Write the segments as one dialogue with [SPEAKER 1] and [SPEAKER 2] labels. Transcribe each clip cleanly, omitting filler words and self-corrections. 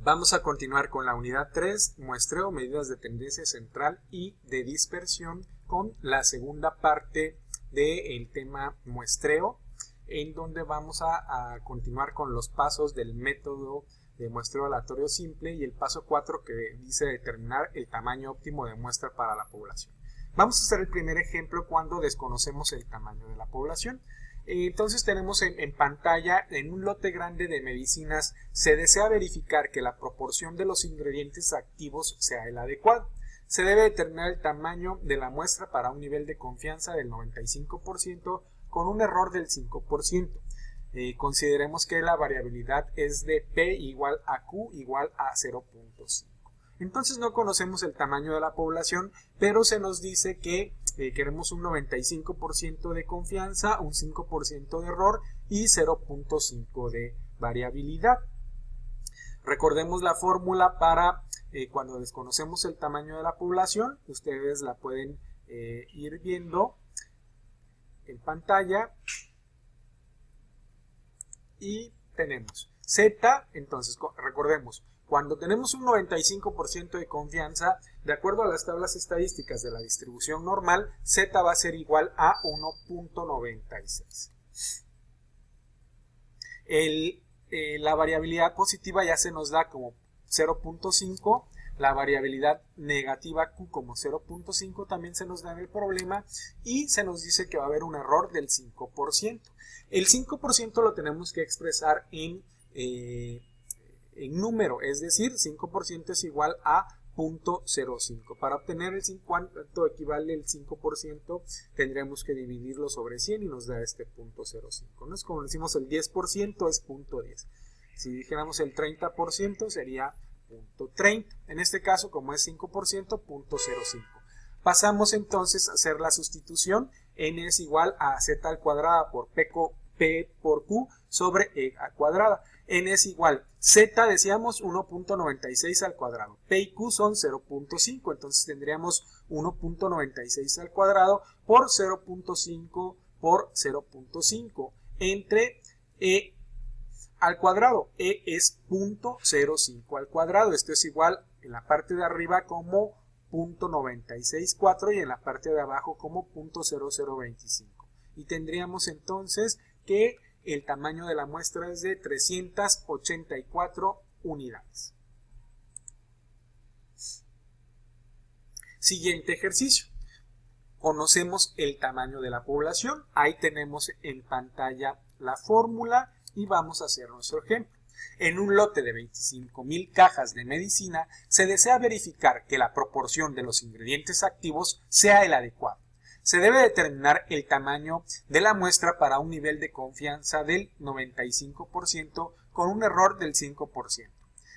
[SPEAKER 1] Vamos a continuar con la unidad 3, muestreo, medidas de tendencia central y de dispersión, con la segunda parte del tema muestreo, en donde vamos a continuar con los pasos del método de muestreo aleatorio simple y el paso 4 que dice determinar el tamaño óptimo de muestra para la población. Vamos a hacer el primer ejemplo cuando desconocemos el tamaño de la población. Entonces tenemos en pantalla, en un lote grande de medicinas, se desea verificar que la proporción de los ingredientes activos sea el adecuado. Se debe determinar el tamaño de la muestra para un nivel de confianza del 95% con un error del 5%. Consideremos que la variabilidad es de P igual a Q igual a 0.5. Entonces no conocemos el tamaño de la población, pero se nos dice que queremos un 95% de confianza, un 5% de error y 0.5 de variabilidad. Recordemos la fórmula para cuando desconocemos el tamaño de la población. Ustedes la pueden ir viendo en pantalla. Y tenemos Z, entonces recordemos, cuando tenemos un 95% de confianza, de acuerdo a las tablas estadísticas de la distribución normal, Z va a ser igual a 1.96. La variabilidad positiva ya se nos da como 0.5, la variabilidad negativa Q como 0.5 también se nos da en el problema y se nos dice que va a haber un error del 5%. El 5% lo tenemos que expresar en número, es decir, 5% es igual a 0.05. Para obtener el 5, equivale el 5%, tendremos que dividirlo sobre 100 y nos da este 0.05. ¿No? Es como decimos el 10% es 0.10. Si dijéramos el 30% sería 0.30. En este caso, como es 5%, 0.05. Pasamos entonces a hacer la sustitución. N es igual a Z al cuadrada por P por Q sobre E al cuadrada. N es igual, Z decíamos 1.96 al cuadrado, P y Q son 0.5, entonces tendríamos 1.96 al cuadrado por 0.5 por 0.5 entre E al cuadrado. E es 0.05 al cuadrado, esto es igual en la parte de arriba como 0.964 y en la parte de abajo como 0.0025. Y tendríamos entonces que el tamaño de la muestra es de 384 unidades. Siguiente ejercicio. Conocemos el tamaño de la población. Ahí tenemos en pantalla la fórmula y vamos a hacer nuestro ejemplo. En un lote de 25,000 cajas de medicina se desea verificar que la proporción de los ingredientes activos sea el adecuado. Se debe determinar el tamaño de la muestra para un nivel de confianza del 95% con un error del 5%.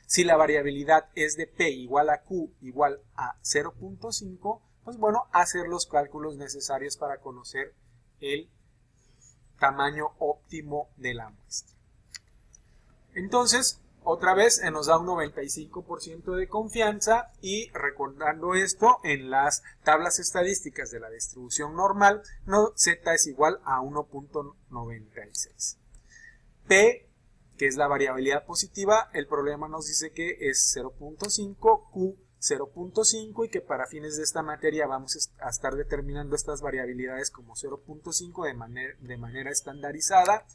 [SPEAKER 1] Si la variabilidad es de P igual a Q igual a 0.5, pues bueno, hacer los cálculos necesarios para conocer el tamaño óptimo de la muestra. Entonces, otra vez nos da un 95% de confianza y recordando esto, en las tablas estadísticas de la distribución normal, Z es igual a 1.96. P, que es la variabilidad positiva, el problema nos dice que es 0.5, Q 0.5 y que para fines de esta materia vamos a estar determinando estas variabilidades como 0.5 de manera estandarizada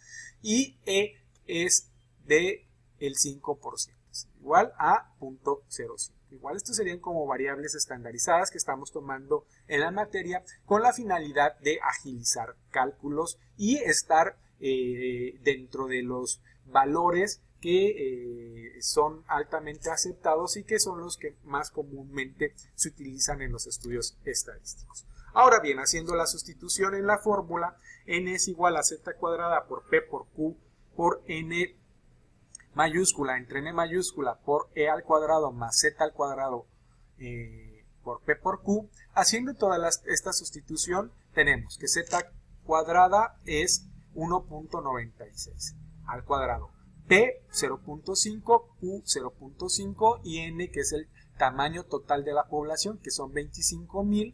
[SPEAKER 1] y E es de el 5%, igual a 0.05. Igual estos serían como variables estandarizadas que estamos tomando en la materia con la finalidad de agilizar cálculos y estar dentro de los valores que son altamente aceptados y que son los que más comúnmente se utilizan en los estudios estadísticos. Ahora bien, haciendo la sustitución en la fórmula, N es igual a Z cuadrada por P por Q por N mayúscula entre N mayúscula por E al cuadrado más Z al cuadrado por P por Q. Haciendo toda esta sustitución tenemos que Z cuadrada es 1.96 al cuadrado, P 0.5, Q 0.5 y N, que es el tamaño total de la población, que son 25,000,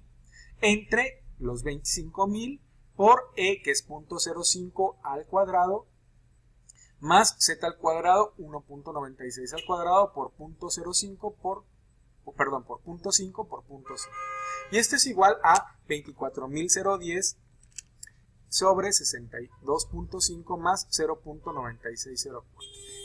[SPEAKER 1] entre los 25,000 por E, que es 0.05 al cuadrado, más z al cuadrado 1.96 al cuadrado por 0.05 por 0.5 por 0.5. Y esto es igual a 24.010 sobre 62.5 más 0.9604.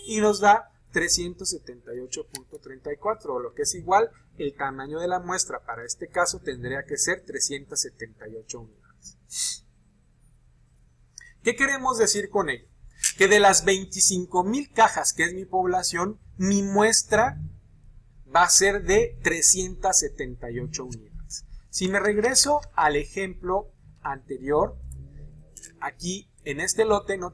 [SPEAKER 1] Y nos da 378.34, lo que es igual, el tamaño de la muestra para este caso tendría que ser 378 unidades. ¿Qué queremos decir con ello? Que de las 25.000 cajas que es mi población, mi muestra va a ser de 378 unidades. Si me regreso al ejemplo anterior, aquí en este lote no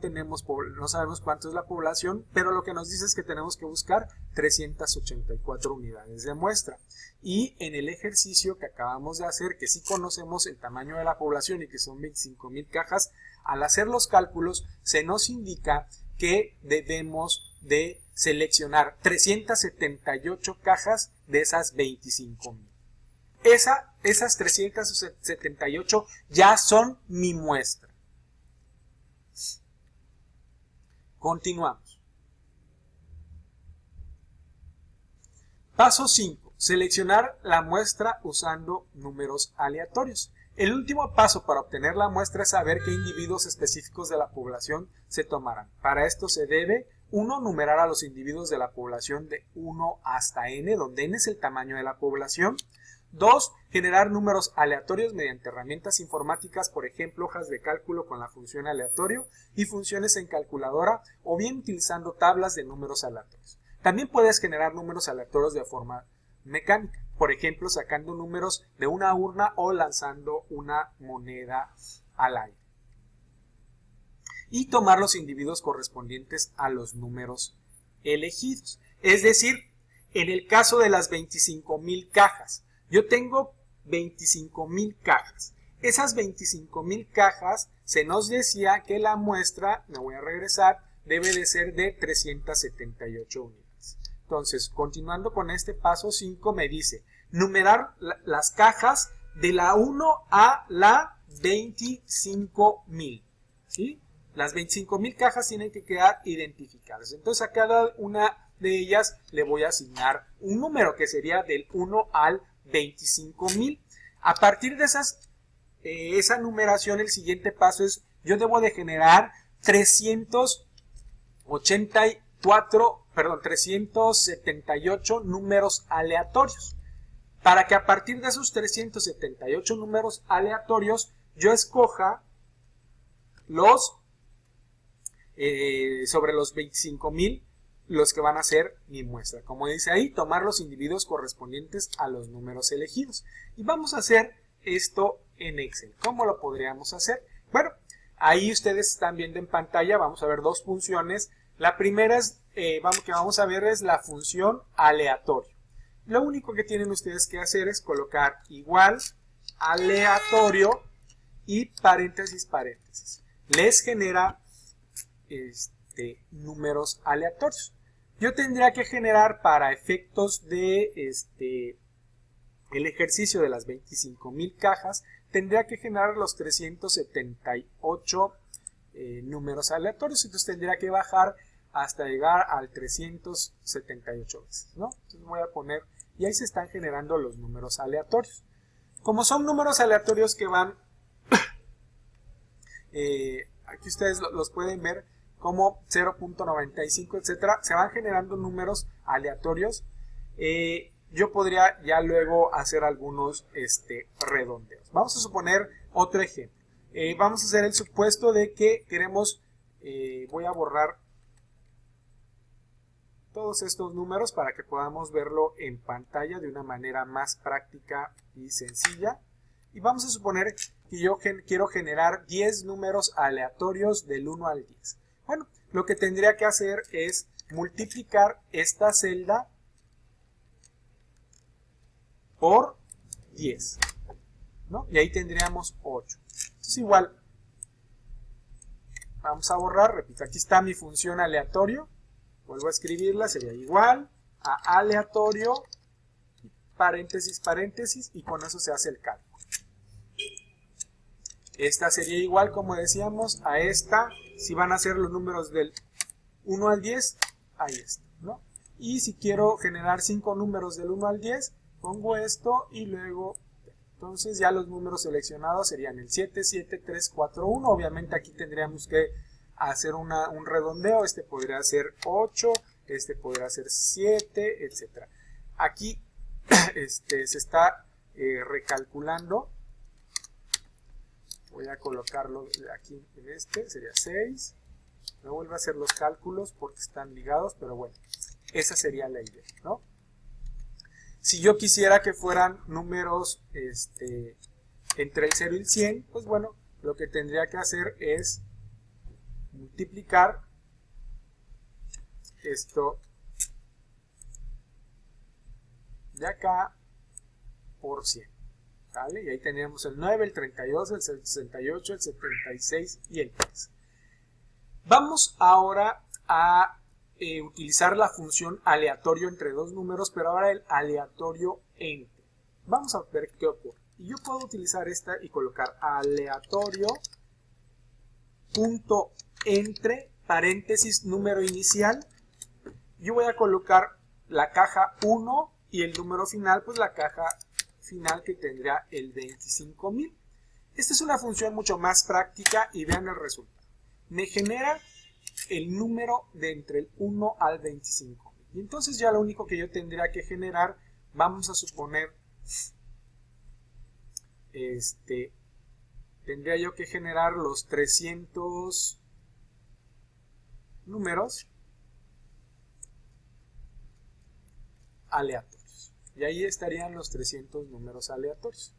[SPEAKER 1] sabemos cuánto es la población, pero lo que nos dice es que tenemos que buscar 384 unidades de muestra. Y en el ejercicio que acabamos de hacer, que sí conocemos el tamaño de la población y que son 25.000 cajas, al hacer los cálculos se nos indica que debemos de seleccionar 378 cajas de esas 25.000. Esas 378 ya son mi muestra. Continuamos. Paso 5. Seleccionar la muestra usando números aleatorios. El último paso para obtener la muestra es saber qué individuos específicos de la población se tomarán. Para esto se debe, 1. Numerar a los individuos de la población de 1 hasta n, donde n es el tamaño de la población. 2. Generar números aleatorios mediante herramientas informáticas, por ejemplo, hojas de cálculo con la función aleatorio y funciones en calculadora, o bien utilizando tablas de números aleatorios. También puedes generar números aleatorios de forma mecánica, por ejemplo, sacando números de una urna o lanzando una moneda al aire. Y tomar los individuos correspondientes a los números elegidos. Es decir, en el caso de las 25.000 cajas, yo tengo 25.000 cajas. Esas 25.000 cajas se nos decía que la muestra, me voy a regresar, debe de ser de 378 unidades. Entonces, continuando con este paso 5, me dice numerar las cajas de la 1 a la 25.000. ¿Sí? Las 25.000 cajas tienen que quedar identificadas. Entonces, a cada una de ellas le voy a asignar un número que sería del 1 al 25.000. A partir de esa numeración, el siguiente paso es, yo debo de generar 378 números aleatorios. Para que a partir de esos 378 números aleatorios, yo escoja sobre los 25.000, los que van a ser mi muestra. Como dice ahí, tomar los individuos correspondientes a los números elegidos. Y vamos a hacer esto en Excel. ¿Cómo lo podríamos hacer? Bueno, ahí ustedes están viendo en pantalla, vamos a ver dos funciones. La primera que vamos a ver es la función aleatorio. Lo único que tienen ustedes que hacer es colocar igual, aleatorio y paréntesis, paréntesis. Les genera números aleatorios. Yo tendría que generar para efectos de el ejercicio de las 25.000 cajas, tendría que generar los 378 números aleatorios. Entonces tendría que bajar hasta llegar al 378 veces, ¿no? Entonces voy a poner, y ahí se están generando los números aleatorios. Como son números aleatorios que van, aquí ustedes los pueden ver, como 0.95, etcétera, se van generando números aleatorios. Yo podría ya luego hacer algunos redondeos. Vamos a suponer otro ejemplo. Vamos a hacer el supuesto de que queremos, voy a borrar todos estos números para que podamos verlo en pantalla de una manera más práctica y sencilla. Y vamos a suponer que yo quiero generar 10 números aleatorios del 1 al 10. Bueno, lo que tendría que hacer es multiplicar esta celda por 10, ¿no? Y ahí tendríamos 8. Entonces igual, vamos a borrar, repito, aquí está mi función aleatorio, vuelvo a escribirla, sería igual a aleatorio, paréntesis, paréntesis, y con eso se hace el cálculo. Esta sería igual, como decíamos, a esta, si van a ser los números del 1 al 10, ahí está, ¿no? Y si quiero generar 5 números del 1 al 10, pongo esto y luego, entonces ya los números seleccionados serían el 7, 7, 3, 4, 1. Obviamente aquí tendríamos que hacer un redondeo. Este podría ser 8, este podría ser 7, etc. Aquí se está recalculando. Voy a colocarlo aquí en este, sería 6. No vuelvo a hacer los cálculos porque están ligados, pero bueno, esa sería la idea, ¿no? Si yo quisiera que fueran números entre el 0 y el 100, pues bueno, lo que tendría que hacer es multiplicar esto de acá por 100, ¿vale? Y ahí tendríamos el 9, el 32, el 68, el 76 y el 3. Vamos ahora a utilizar la función aleatorio entre dos números, pero ahora el aleatorio entre. Vamos a ver qué ocurre. Y yo puedo utilizar esta y colocar aleatorio punto entre paréntesis número inicial. Yo voy a colocar la caja 1 y el número final, pues la caja final que tendrá el 25,000. Esta es una función mucho más práctica y vean el resultado. Me genera el número de entre el 1 al 25. Y entonces ya lo único que yo tendría que generar, vamos a suponer, tendría yo que generar los 300 números aleatorios. Y ahí estarían los 300 números aleatorios.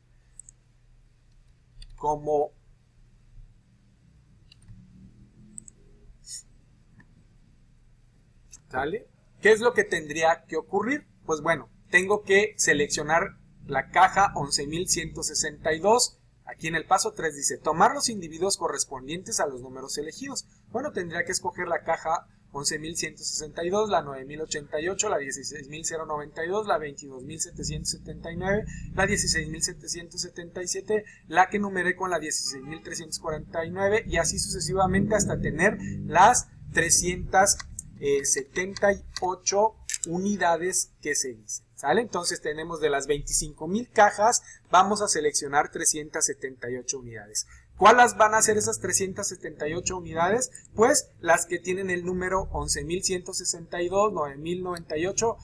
[SPEAKER 1] Como ¿sale? ¿Qué es lo que tendría que ocurrir? Pues bueno, tengo que seleccionar la caja 11,162. Aquí en el paso 3 dice, tomar los individuos correspondientes a los números elegidos. Bueno, tendría que escoger la caja 11,162, la 9,088, la 16,092, la 22,779, la 16,777, la que numeré con la 16,349 y así sucesivamente hasta tener las 378 unidades que se dicen, ¿sale? Entonces tenemos de las 25,000 cajas, vamos a seleccionar 378 unidades. ¿Cuáles van a ser esas 378 unidades? Pues las que tienen el número 11,162, 9,098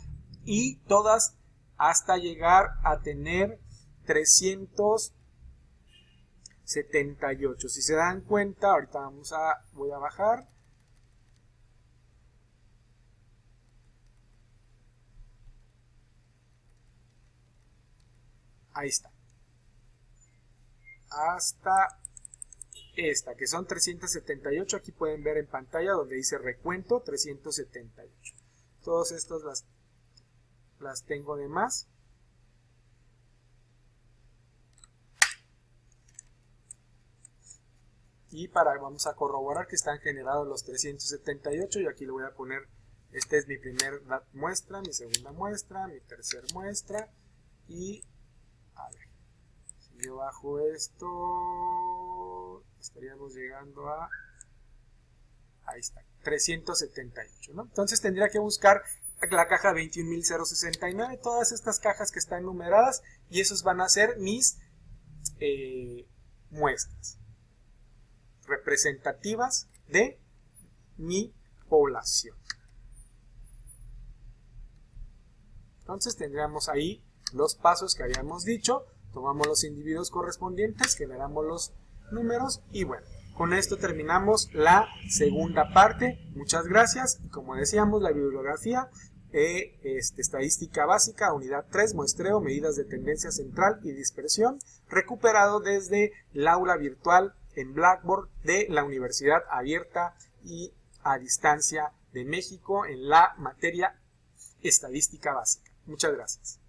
[SPEAKER 1] y todas hasta llegar a tener 378. Si se dan cuenta, ahorita voy a bajar. Ahí está. Hasta esta, que son 378. Aquí pueden ver en pantalla donde dice recuento 378. Todas estas las tengo de más. Y vamos a corroborar que están generados los 378. Y aquí le voy a poner, esta es mi primera muestra, mi segunda muestra, mi tercera muestra. Y a ver, si yo bajo esto, estaríamos llegando a, ahí está, 378, ¿no? Entonces tendría que buscar la caja 21,069, todas estas cajas que están numeradas, y esos van a ser mis muestras representativas de mi población. Entonces tendríamos ahí los pasos que habíamos dicho, tomamos los individuos correspondientes, generamos los números y bueno, con esto terminamos la segunda parte. Muchas gracias y como decíamos, la bibliografía, estadística básica, unidad 3, muestreo, medidas de tendencia central y dispersión, recuperado desde el aula virtual en Blackboard de la Universidad Abierta y a Distancia de México en la materia estadística básica. Muchas gracias.